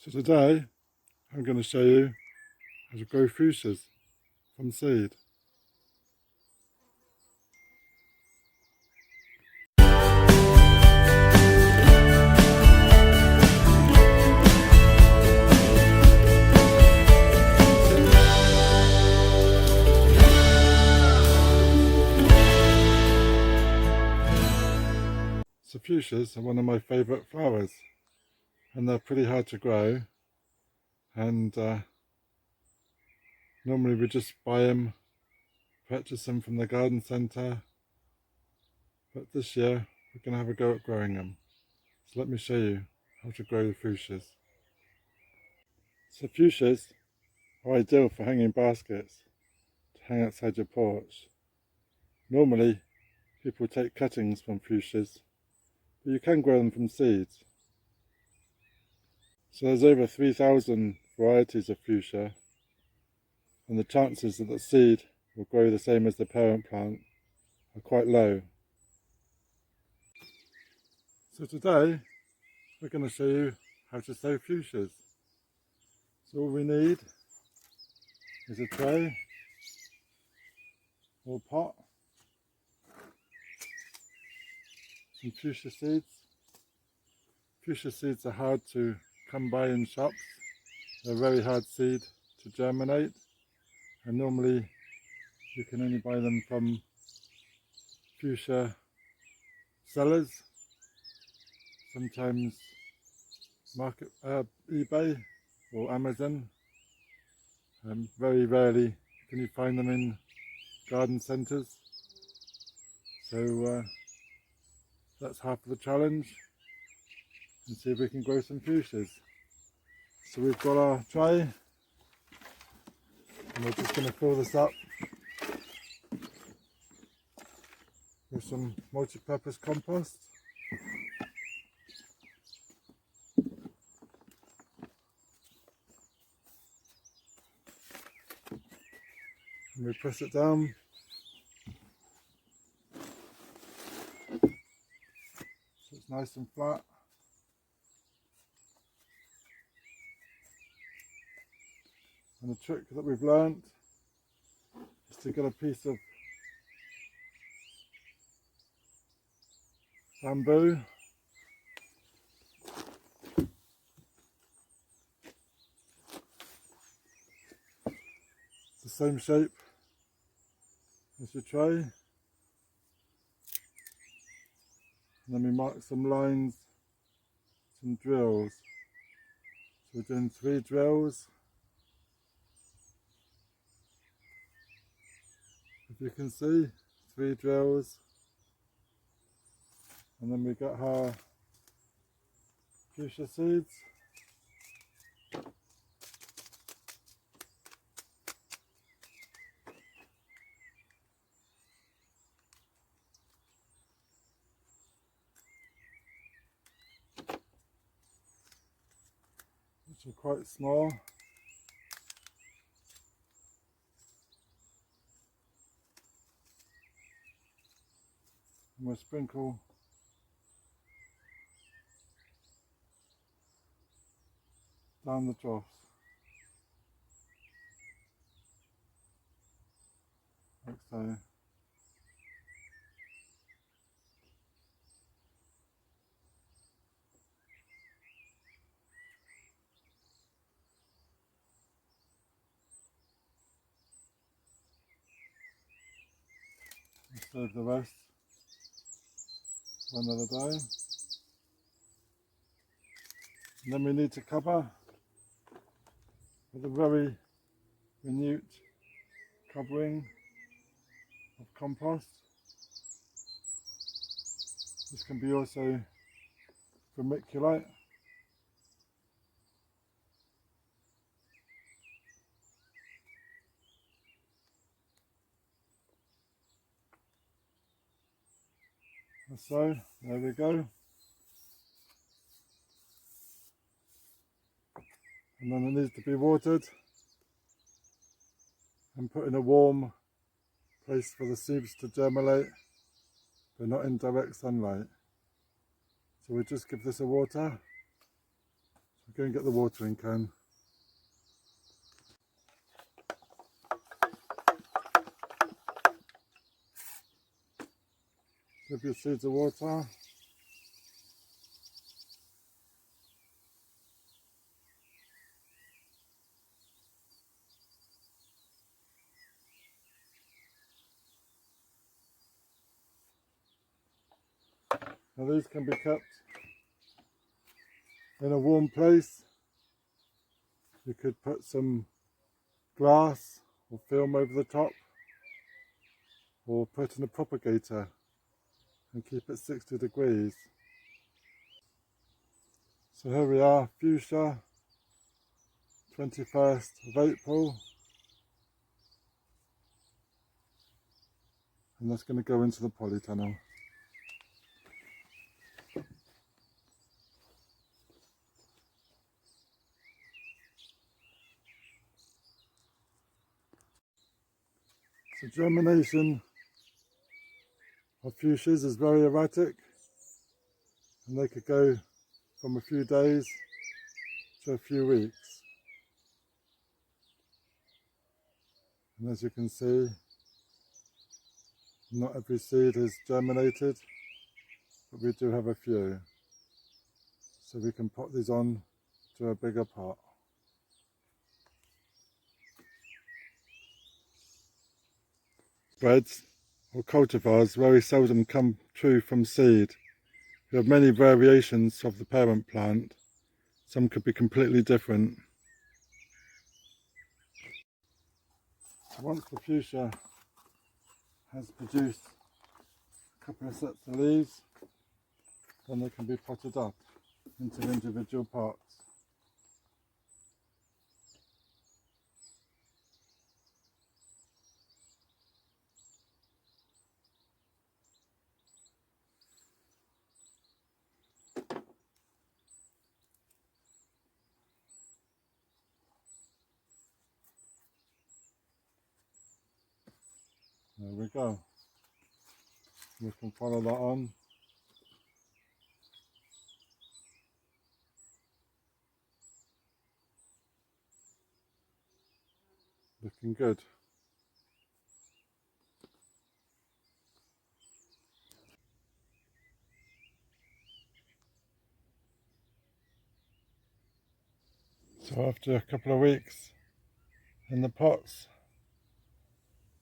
So today I'm going to show you how to grow fuchsias from seed. So fuchsias are one of my favourite flowers, and they're pretty hard to grow, and normally we just buy them, purchase them from the garden centre, but this year we're going to have a go at growing them. So let me show you how to grow the fuchsias. So fuchsias are ideal for hanging baskets to hang outside your porch. Normally people take cuttings from fuchsias, but you can grow them from seeds. So there's over 3,000 varieties of fuchsia, and the chances that the seed will grow the same as the parent plant are quite low. So today we're going to show you how to sow fuchsias. So all we need is a tray or pot, some fuchsia seeds. Fuchsia seeds are hard to come by in shops. They're a very hard seed to germinate, and normally you can only buy them from fuchsia sellers, sometimes eBay or Amazon. Very rarely can you find them in garden centres, so that's half of the challenge, and see if we can grow some fuchsias. So we've got our tray, and we're just going to fill this up with some multi-purpose compost. And we press it down. So it's nice and flat. And the trick that we've learned is to get a piece of bamboo, it's the same shape as your tray, and then we mark some lines, some drills. So we're doing 3 drills. If you can see, 3 drills, and then we got our fuchsia seeds. Which are quite small. And we'll sprinkle down the troughs, like so. We'll save the rest for another day. And then we need to cover with a very minute covering of compost. This can be also vermiculite. And so, there we go. And then it needs to be watered and put in a warm place for the seeds to germinate, but not in direct sunlight. So we just give this a water. So go and get the watering can. Give your seeds of water. Now these can be kept in a warm place. You could put some glass or film over the top, or put in a propagator and keep it 60 degrees. So here we are, Fuchsia, 21st of April, and that's going to go into the polytunnel. So germination of fuchsias is very erratic, and they could go from a few days to a few weeks. And as you can see, not every seed is germinated, but we do have a few. So we can pot these on to a bigger pot. Spreads or cultivars very seldom come true from seed. We have many variations of the parent plant. Some could be completely different. Once the fuchsia has produced a couple of sets of leaves, then they can be potted up into individual pots. There we go. We can follow that on. Looking good. So after a couple of weeks in the pots,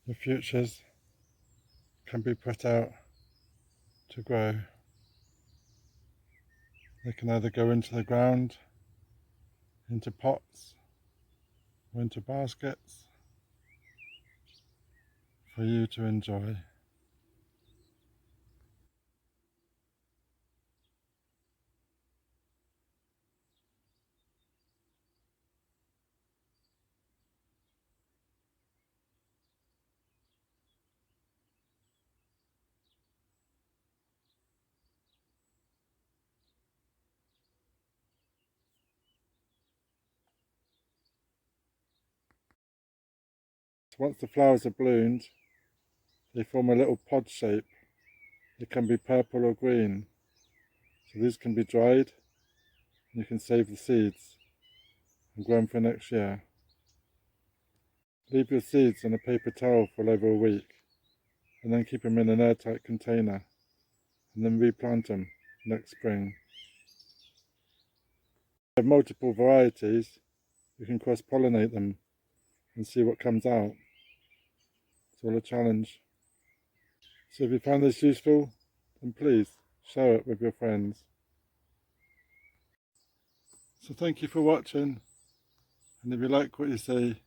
the fuchsias can be put out to grow. They can either go into the ground, into pots, or into baskets for you to enjoy. Once the flowers are bloomed, they form a little pod shape. It can be purple or green. So these can be dried, and you can save the seeds and grow them for next year. Leave your seeds on a paper towel for over a week, and then keep them in an airtight container, and then replant them next spring. If you have multiple varieties, you can cross-pollinate them and see what comes out. It's all a challenge. So if you found this useful, then please share it with your friends. So thank you for watching, and if you like what you see,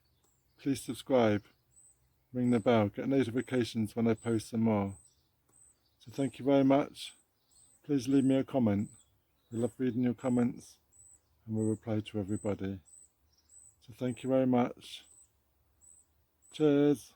please subscribe, ring the bell, get notifications when I post some more. So thank you very much. Please leave me a comment. We love reading your comments, and we'll reply to everybody. So thank you very much. Cheers.